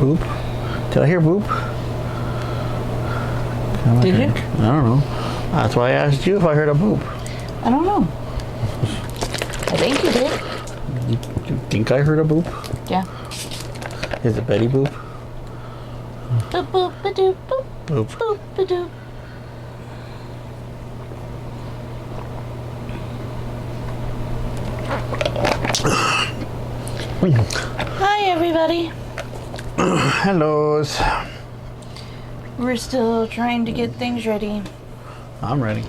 Boop? Did I hear boop? Did you? I don't know. That's why I asked you if I heard a boop. I don't know. I think you did. You think I heard a boop? Yeah. Is it Betty Boop? Boop boop ba doop boop Boop. boop ba doop. Hi everybody. Hellos. We're still trying to get things ready. I'm ready.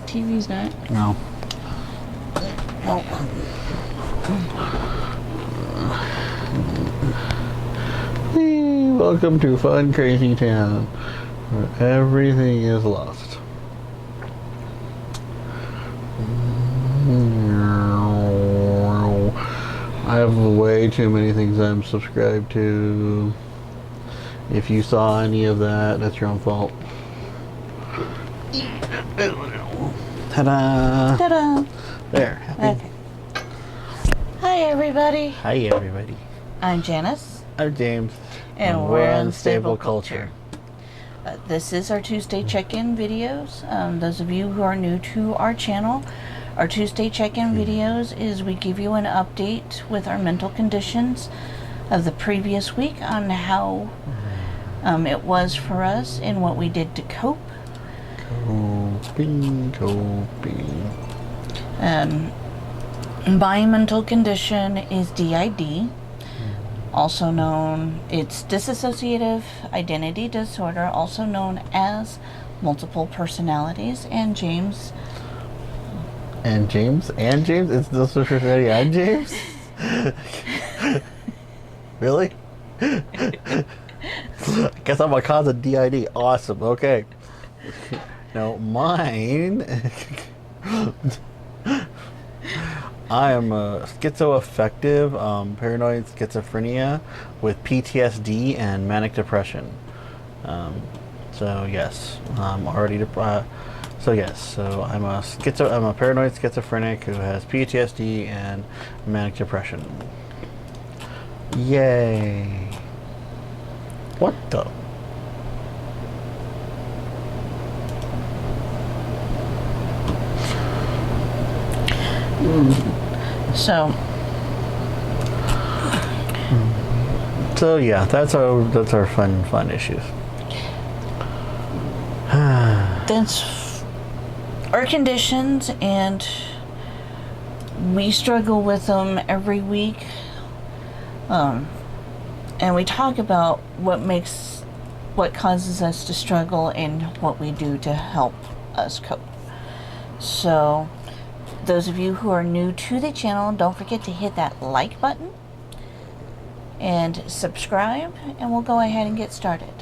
TV's not. No. Nope. Welcome to Fun Crazy Town, where everything is lost. I have way too many things I'm subscribed to. If you saw any of that, that's your own fault. Ta-da! Ta-da! There. Happy. Okay. Hi everybody. Hi everybody. I'm Janice. I'm James. And we're Unstable Culture. This is our Tuesday check-in videos. Those of you who are new to our channel, our Tuesday check-in videos is we give you an update with our mental conditions of the previous week on how it was for us and what we did to cope. Coping. My mental condition is DID. Also known, it's Dissociative Identity Disorder, also known as multiple personalities. And James? And James? And James? It's Dissociative Identity and James? Really? I guess I'm a cause of DID. Awesome. Okay. Now, mine... I am a schizoaffective, paranoid schizophrenia with PTSD and manic depression. So yes, I'm already so I'm a paranoid schizophrenic who has PTSD and manic depression. Yay! What the? So yeah, that's our fun issues. That's our conditions, and we struggle with them every week. And we talk about what causes us to struggle and what we do to help us cope. So those of you who are new to the channel, don't forget to hit that like button and subscribe, and we'll go ahead and get started.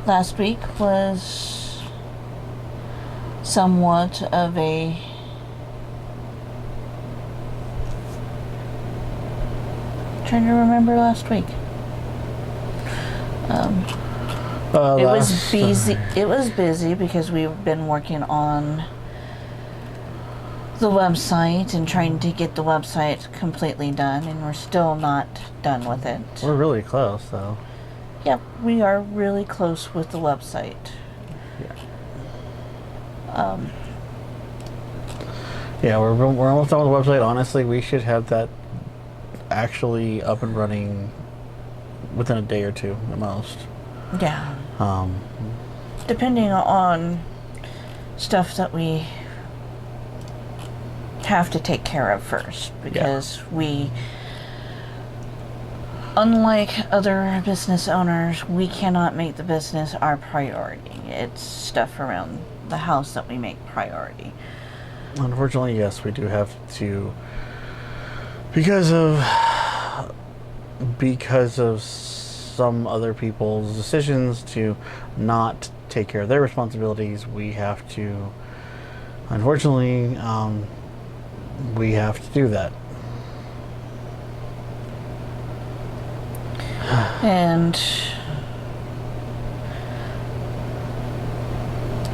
Last week was somewhat of a trying to remember last week. It was busy. It was busy because we've been working on the website and trying to get the website completely done, and we're still not done with it. We're really close, though. Yep, we are really close with the website. Yeah, we're almost done with the website. Honestly, we should have that actually up and running within a day or two at most. Yeah. Depending on stuff that we have to take care of first, because we, unlike other business owners, we cannot make the business our priority. It's stuff around the house that we make priority. Unfortunately, yes, we do have to, because of some other people's decisions to not take care of their responsibilities. We have to, unfortunately, we have to do that. And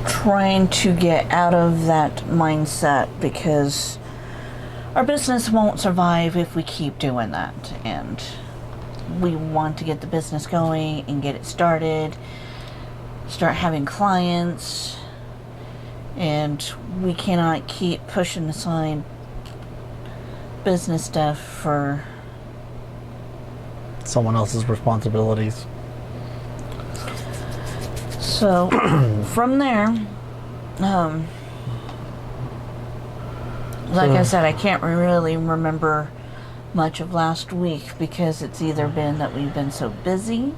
trying to get out of that mindset, because our business won't survive if we keep doing that. And we want to get the business going and get it started, start having clients, and we cannot keep pushing aside business stuff for someone else's responsibilities. So from there, like I said, I can't really remember much of last week because it's either been that we've been so busy.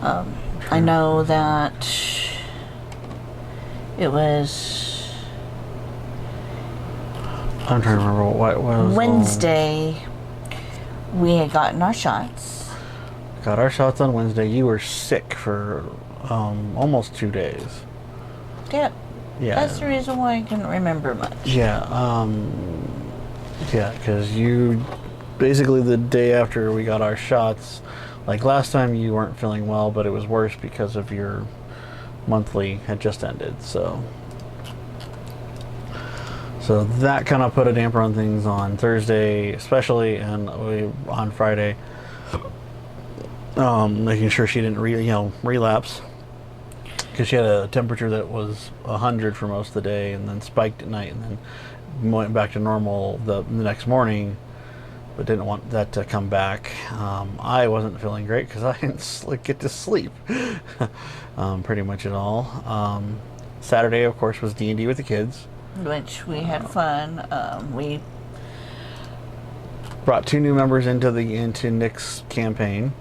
I know that it was... I'm trying to remember what was... Wednesday, we had gotten our shots. Got our shots on Wednesday. You were sick for almost 2 days. Yep. Yeah. That's the reason why I couldn't remember much. Yeah. Yeah, because you... Basically, the day after we got our shots... Like last time you weren't feeling well, but it was worse because of your monthly had just ended, so that kind of put a damper on things on Thursday, especially, and on Friday, making sure she didn't relapse, because she had a temperature that was 100 for most of the day, and then spiked at night, and then went back to normal the next morning. But didn't want that to come back. I wasn't feeling great because I didn't get to sleep pretty much at all. Saturday, of course, was D&D with the kids, which we had fun. We brought 2 new members into Nick's campaign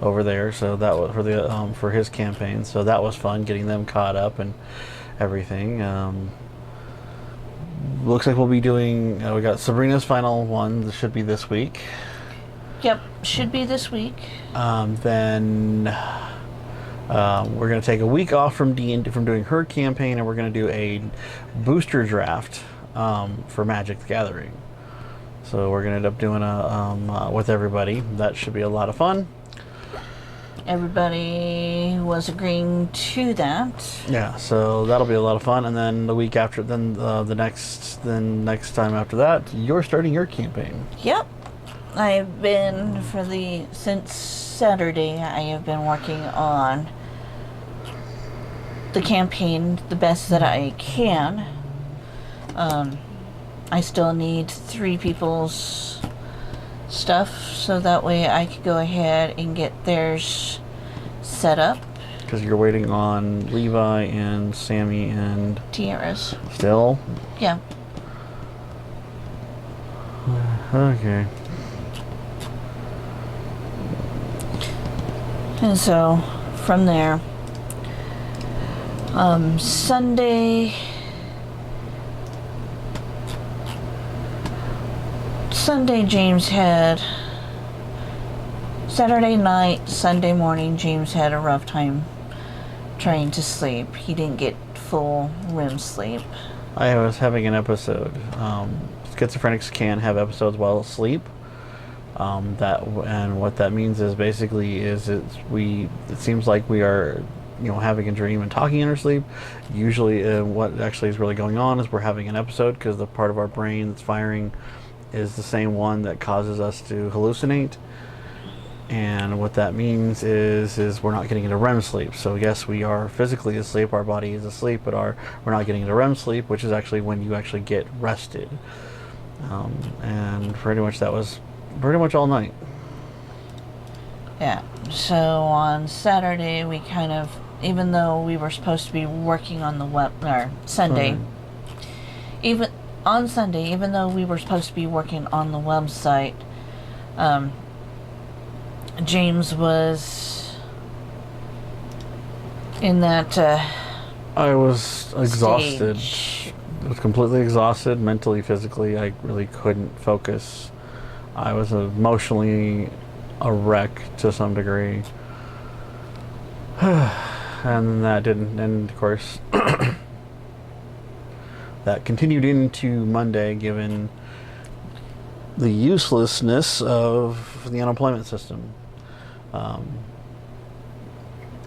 over there, so that was for his campaign. So that was fun, getting them caught up and everything. Looks like we'll be doing... we got Sabrina's final one. This should be this week. Yep, should be this week. Then we're going to take a week off from doing her campaign, and we're going to do a booster draft for Magic the Gathering. So we're going to end up doing a with everybody. That should be a lot of fun. Everybody was agreeing to that. Yeah, so that'll be a lot of fun. And then the week after, then next time after that, you're starting your campaign. Yep, I've been since Saturday. I have been working on the campaign the best that I can. I still need 3 people's stuff, so that way I could go ahead and get theirs set up. Because you're waiting on Levi and Sammy and... Tiaras. Still? Yeah. Okay. And so, from there, Sunday James had... Saturday night, Sunday morning, James had a rough time trying to sleep. He didn't get full REM sleep. I was having an episode. Schizophrenics can have episodes while asleep. And what that means is basically it seems like we are having a dream and talking in our sleep. Usually what actually is really going on is we're having an episode, because the part of our brain that's firing is the same one that causes us to hallucinate. And what that means is we're not getting into REM sleep. So yes, we are physically asleep, our body is asleep, but we're not getting into REM sleep, which is actually when you actually get rested. And pretty much that was pretty much all night. Yeah, so on Saturday we kind of, even though we were supposed to be working on the Sunday, even on Sunday, even though we were supposed to be working on the website, James was in that I was exhausted. stage. I was completely exhausted, mentally, physically. I really couldn't focus. I was emotionally a wreck to some degree. And that didn't, and of course, that continued into Monday, given the uselessness of the unemployment system.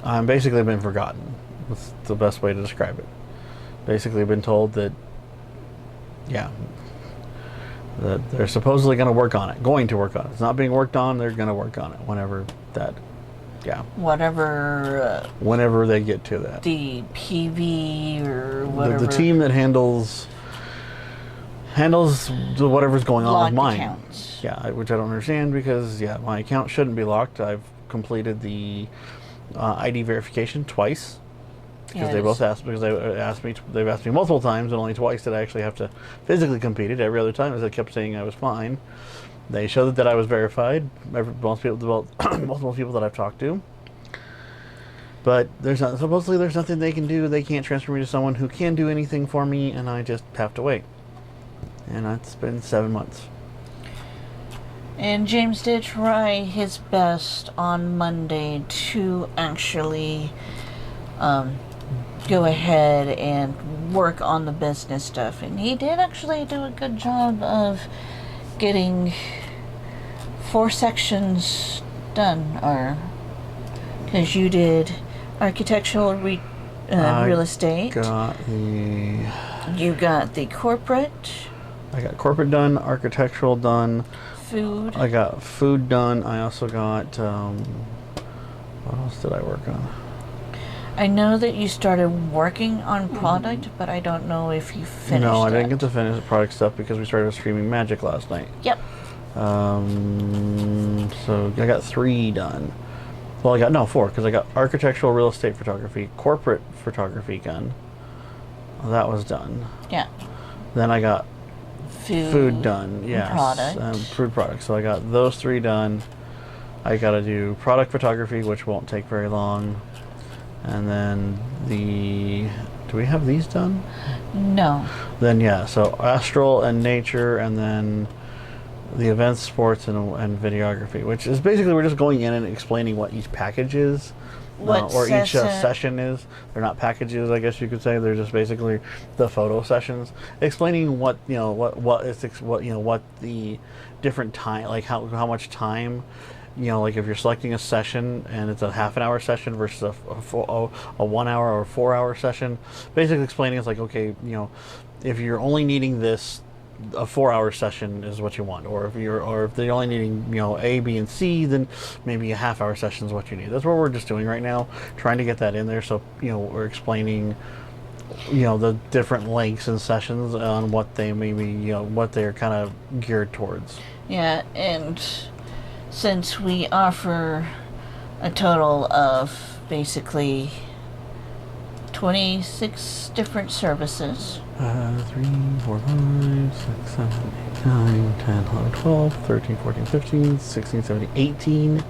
I'm basically been forgotten. That's the best way to describe it. Basically been told that yeah, that they're supposedly going to work on it. Going to work on it. It's not being worked on. They're going to work on it whenever that. Yeah. Whenever they get to that. The PV or whatever. The team that handles whatever's going on with mine. Accounts. Yeah, which I don't understand because my account shouldn't be locked. I've completed the ID verification twice because they've asked me multiple times, and only twice did I actually have to physically complete it. Every other time, as I kept saying I was fine. They showed that I was verified. Multiple people that I've talked to. But supposedly there's nothing they can do. They can't transfer me to someone who can do anything for me, and I just have to wait. And it's been 7 months. And James did try his best on Monday to actually go ahead and work on the business stuff. And he did actually do a good job of getting 4 sections done, or because you did architectural real estate. You got the corporate. I got corporate done, architectural done. Food. I got food done. I also got what else did I work on? I know that you started working on product, but I don't know if you finished. No, I didn't get to finish the product stuff because we started streaming Magic last night. Yep. So I got 3 done. Well, I got 4 because I got architectural real estate photography, corporate photography done. That was done. Yeah. Then I got food done. Yes. Food products. So I got those 3 done. I got to do product photography, which won't take very long. And then do we have these done? No. Then so astral and nature, and then the events, sports, and videography, which is basically we're just going in and explaining what each package is, each session is. They're not packages, I guess you could say. They're just basically the photo sessions, explaining what what the different time, like how much time. Like if you're selecting a session and it's a half an hour session versus a 1 hour or 4 hour session, basically explaining it's like, okay, if you're only needing this, a 4 hour session is what you want, or if they're only needing A, B, and C, then maybe a half hour session is what you need. That's what we're just doing right now, trying to get that in there. So we're explaining the different lengths and sessions on what they maybe what they're kind of geared towards. Yeah, and since we offer a total of basically 26 different services. 3, 4, 5, 6, 7, 8, 9, 10, 11, 12, 13, 14, 15, 16, 17, 18.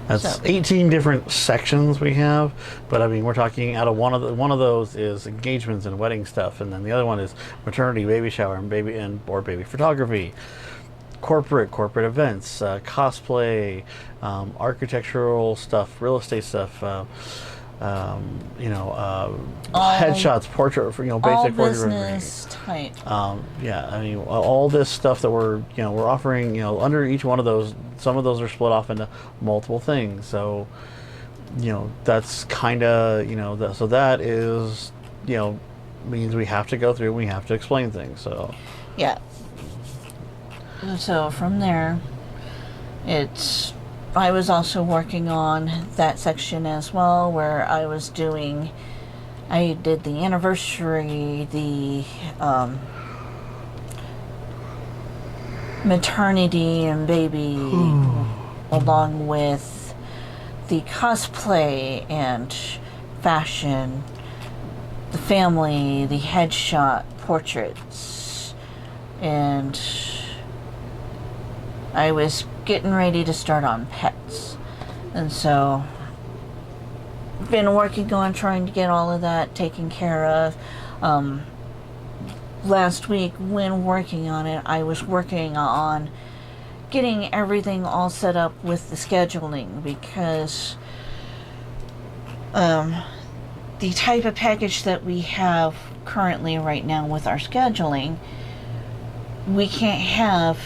That's 18 different sections we have. But I mean, we're talking out of one of those is engagements and wedding stuff, and then the other one is maternity, baby shower, and baby photography. Corporate events, cosplay, architectural stuff, real estate stuff, headshots, portrait, basic portrait business type. I mean, all this stuff that we're offering, under each one of those. Some of those are split off into multiple things. So, that's kind of, so that is, means we have to go through and we have to explain things. So. Yeah. So from there, I was also working on that section as well, where I did the anniversary, the maternity and baby, along with the cosplay and fashion, the family, the headshot portraits, and I was getting ready to start on pets. And so been working on trying to get all of that taken care of. Last week when working on it, I was working on getting everything all set up with the scheduling, because the type of package that we have currently right now with our scheduling, we can't have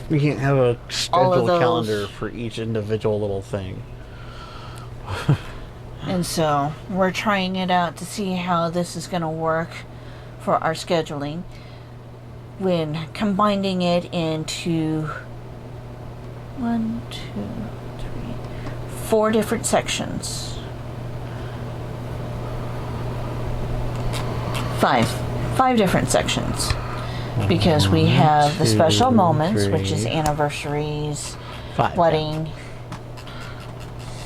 a scheduled calendar for each individual little thing. And so we're trying it out to see how this is going to work for our scheduling. when combining it into 4 different sections. 5 different sections, because we have the special moments, which is anniversaries, 5. wedding.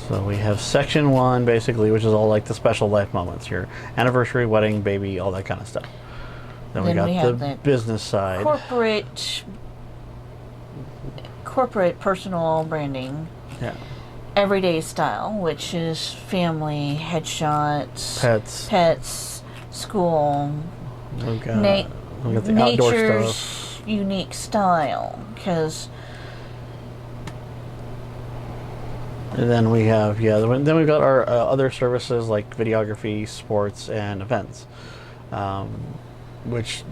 So we have section 1, basically, which is all like the special life moments, your anniversary, wedding, baby, all that kind of stuff. Then we got the business side, corporate personal branding. Yeah. Everyday style, which is family, headshots, pets, school, we got the outdoor nature's stuff. unique style. Because And then we have then we've got our other services like videography, sports, and events. Which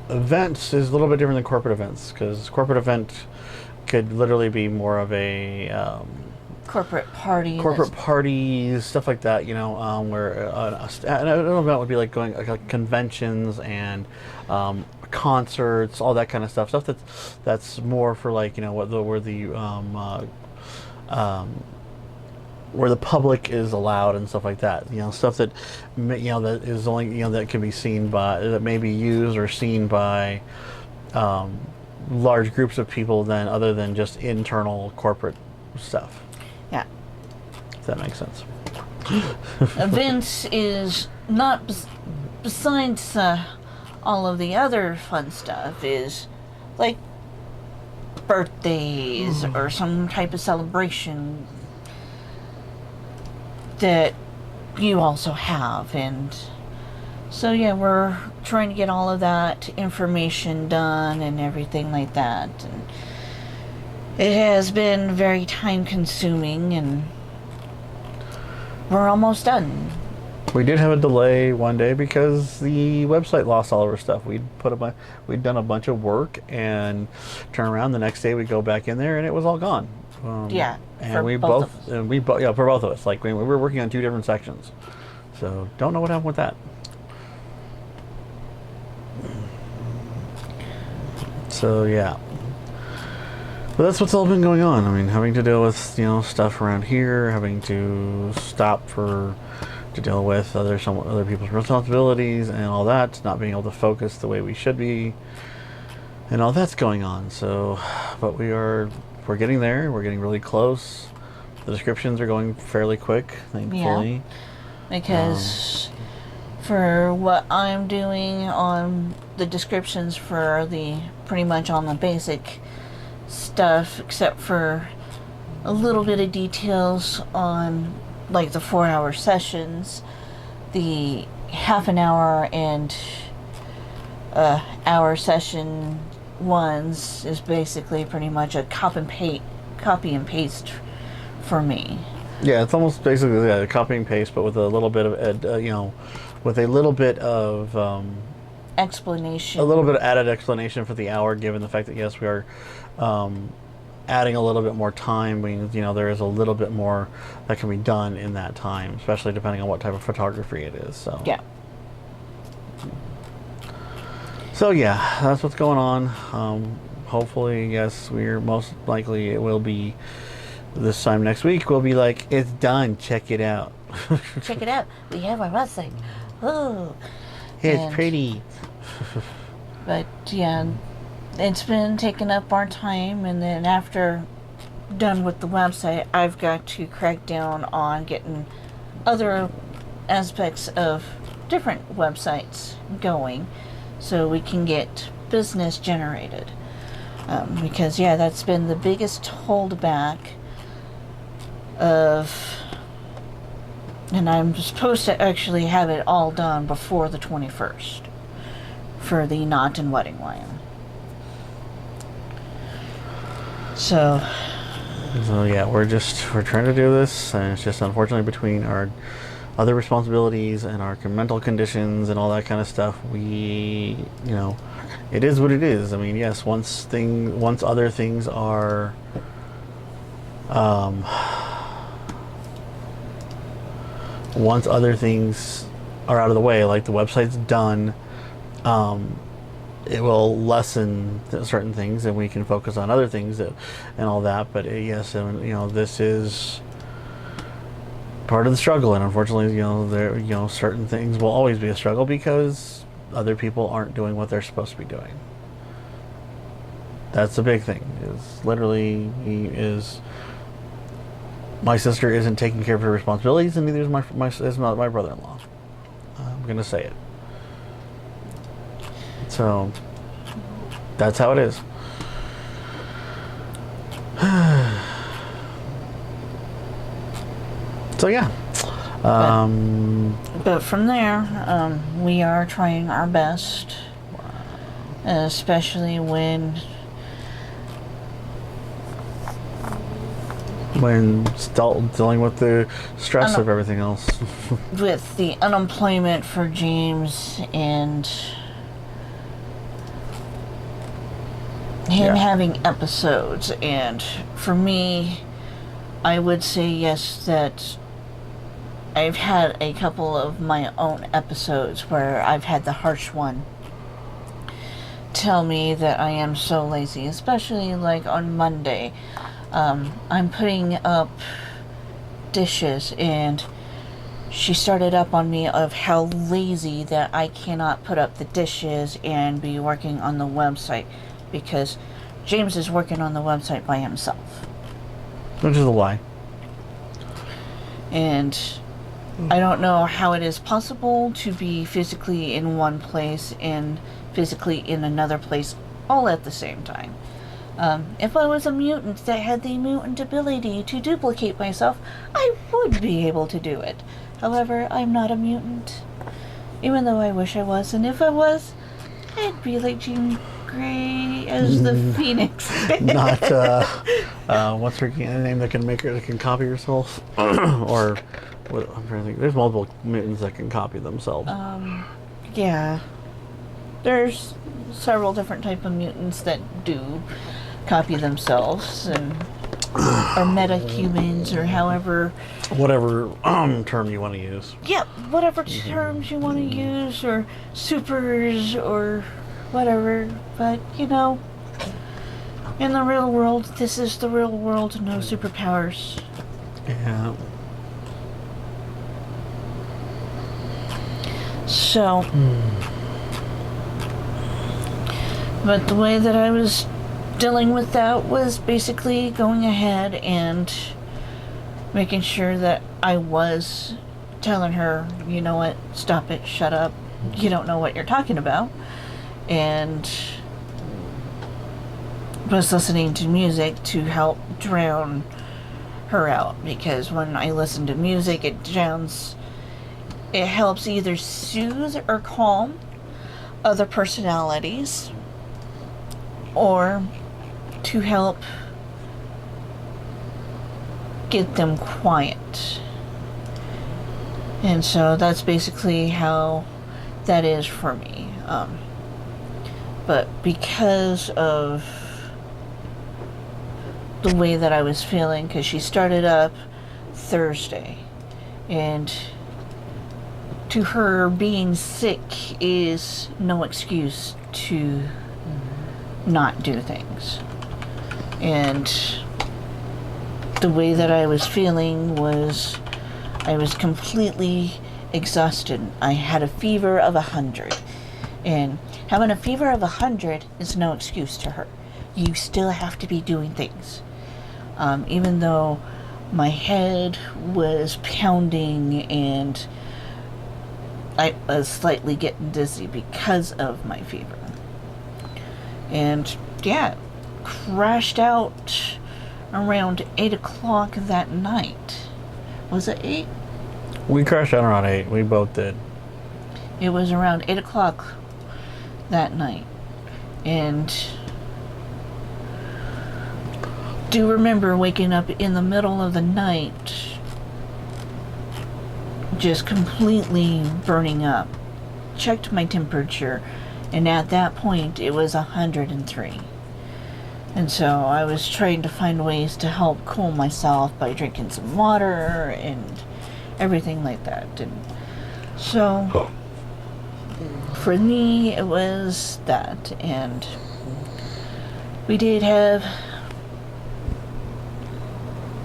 events is a little bit different than corporate events, because corporate event could literally be more of a corporate parties, stuff like that, where an event would be like going like conventions and concerts, all that kind of stuff that's more for like where the public is allowed and stuff like that. Stuff that that is only that can be seen by, that may be used or seen by large groups of people other than just internal corporate stuff. Yeah. If that makes sense. Events is not besides all of the other fun stuff, is like birthdays or some type of celebration that you also have. And so we're trying to get all of that information done and everything like that, and it has been very time consuming, and we're almost done. We did have a delay one day because the website lost all of our stuff. We'd done a bunch of work and turn around the next day, we go back in there and it was all gone. For both of us. Like we were working on 2 different sections, so don't know what happened with that. So but that's what's all been going on. I mean, having to deal with stuff around here, having to stop to deal with other people's responsibilities and all that, not being able to focus the way we should be, and all that's going on. So, but we're getting there. We're getting really close. The descriptions are going fairly quick, thankfully. Because for what I'm doing on the descriptions for pretty much on the basic stuff, except for a little bit of details on like the 4-hour sessions, the half an hour and hour session ones is basically pretty much a copy and paste for me. Yeah, it's almost basically a copy and paste, but with a little bit of explanation. A little bit of added explanation for the hour, given the fact that yes, we are adding a little bit more time. There is a little bit more that can be done in that time, especially depending on what type of photography it is. So that's what's going on. Hopefully, yes, we're most likely it will be this time next week. We'll be like, it's done. Check it out. Check it out. We have our website. Oh, it's pretty. But it's been taking up our time, and then after done with the website, I've got to crack down on getting other aspects of different websites going so we can get business generated. Because that's been the biggest holdback and I'm supposed to actually have it all done before the 21st for the knot and wedding line. So we're trying to do this, and it's just unfortunately between our other responsibilities and our mental conditions and all that kind of stuff, it is what it is. I mean, yes, once other things are out of the way, like the website's done, it will lessen certain things, and we can focus on other things and all that. But yes, and this is part of the struggle, and unfortunately, certain things will always be a struggle because other people aren't doing what they're supposed to be doing. That's the big thing. Is literally my sister isn't taking care of her responsibilities, and neither is my brother-in-law. I'm gonna say it. So that's how it is. So yeah. But from there, we are trying our best, especially when still dealing with the stress of everything else. with the unemployment for James and him having episodes. And for me, I would say yes, that I've had a couple of my own episodes where I've had the harsh one tell me that I am so lazy, especially like on Monday. I'm putting up dishes, and she started up on me of how lazy that I cannot put up the dishes and be working on the website, because James is working on the website by himself. Which is a lie. And I don't know how it is possible to be physically in one place and physically in another place all at the same time. If I was a mutant that had the mutant ability to duplicate myself, I would be able to do it. However, I'm not a mutant, even though I wish I was. And if I was, I'd be like Jean Grey as the Phoenix. Not what's her name that can copy herself? Or what, I'm trying to think. There's multiple mutants that can copy themselves. Yeah. There's several different type of mutants that do copy themselves, and or metahumans, or whatever term you want to use. Yep, whatever terms you want to use, or supers, or whatever. But in the real world, this is the real world. No superpowers. Yeah. So, but the way that I was dealing with that was basically going ahead and making sure that I was telling her, you know what, stop it, shut up, you don't know what you're talking about, and was listening to music to help drown her out, because when I listen to music, it helps either soothe or calm other personalities, or to help get them quiet. And so that's basically how that is for me. But because of the way that I was feeling, because she started up Thursday, and to her, being sick is no excuse to not do things. And the way that I was feeling was I was completely exhausted. I had a fever of 100, and having a fever of 100 is no excuse to her. You still have to be doing things. Even though my head was pounding and I was slightly getting dizzy because of my fever. And yeah, crashed out around 8 o'clock that night. Was it 8? We crashed out around 8. We both did. It was around 8 o'clock that night. And do remember waking up in the middle of the night, just completely burning up. Checked my temperature, and at that point it was 103. And so I was trying to find ways to help cool myself by drinking some water and everything like that. And so for me, it was that, and we did have,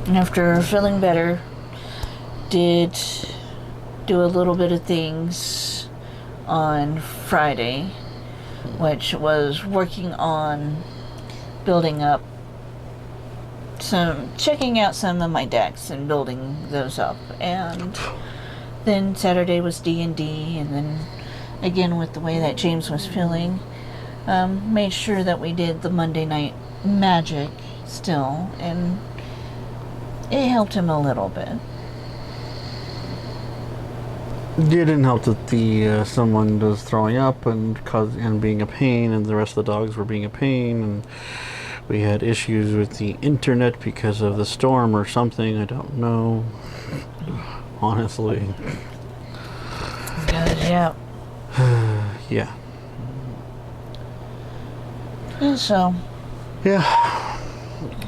after feeling better, did do a little bit of things on Friday, which was working on building up checking out some of my decks and building those up. And then Saturday was D&D, and then again with the way that James was feeling, made sure that we did the Monday night magic still, and it helped him a little bit. It didn't help that the someone was throwing up and being a pain, and the rest of the dogs were being a pain, and we had issues with the internet because of the storm or something. I don't know, honestly. Yeah. Yeah. And so. Yeah.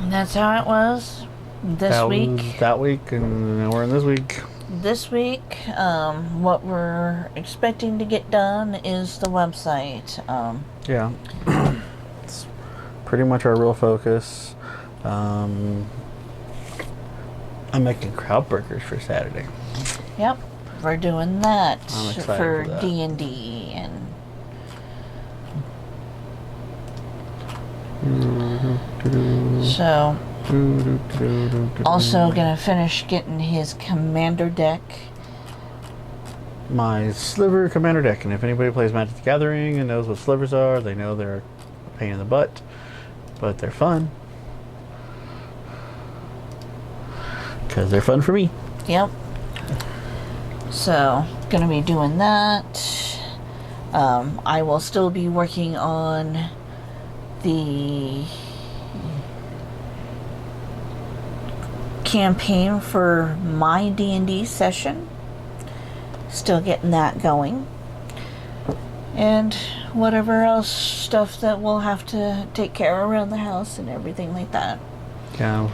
That's how it was this week. That week, and now we're in this week. This week, what we're expecting to get done is the website. Yeah. It's pretty much our real focus. I'm making crowd burgers for Saturday. Yep, we're doing that I'm excited for that. D&D, and so also gonna finish getting his commander deck. My sliver commander deck, and if anybody plays Magic the Gathering and knows what slivers are, they know they're a pain in the butt, but they're fun. Because they're fun for me. Yep. So, gonna be doing that. I will still be working on the campaign for my D&D session. Still getting that going. And whatever else stuff that we'll have to take care of around the house and everything like that. Yeah.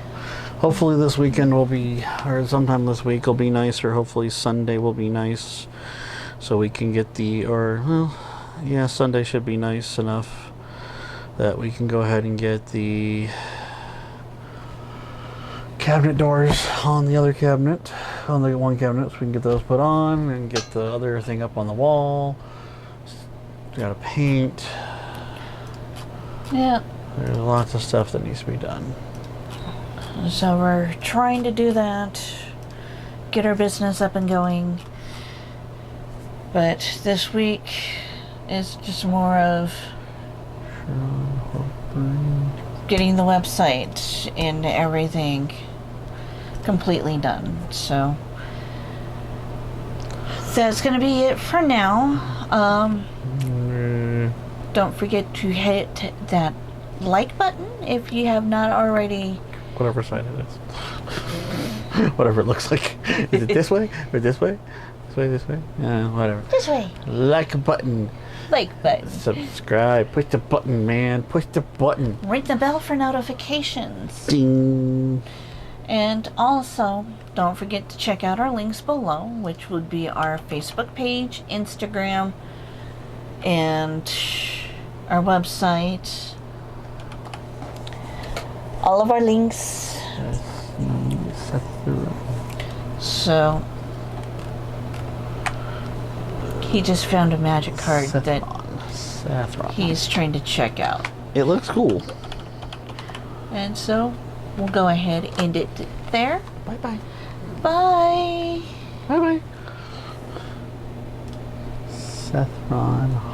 Hopefully this weekend will be, or sometime this week will be nice, or hopefully Sunday will be nice, so we can get Sunday should be nice enough that we can go ahead and get the cabinet doors on the other cabinet, on the one cabinet, so we can get those put on and get the other thing up on the wall. Gotta paint. Yeah. There's lots of stuff that needs to be done. So we're trying to do that, get our business up and going. But this week is just more of getting the website and everything completely done. So that's going to be it for now. Don't forget to hit that like button if you have not already. Whatever side it is. Whatever it looks like. Is it this way? Or this way? This way, this way? Yeah, whatever. This way. Like button. Like button. Subscribe. Push the button, man. Push the button. Ring the bell for notifications. Ding. And also, don't forget to check out our links below, which would be our Facebook page, Instagram, and our website. All of our links. So, he just found a magic card that he's trying to check out. It looks cool. And so, we'll go ahead and end it there. Bye-bye. Bye. Bye-bye. Saffron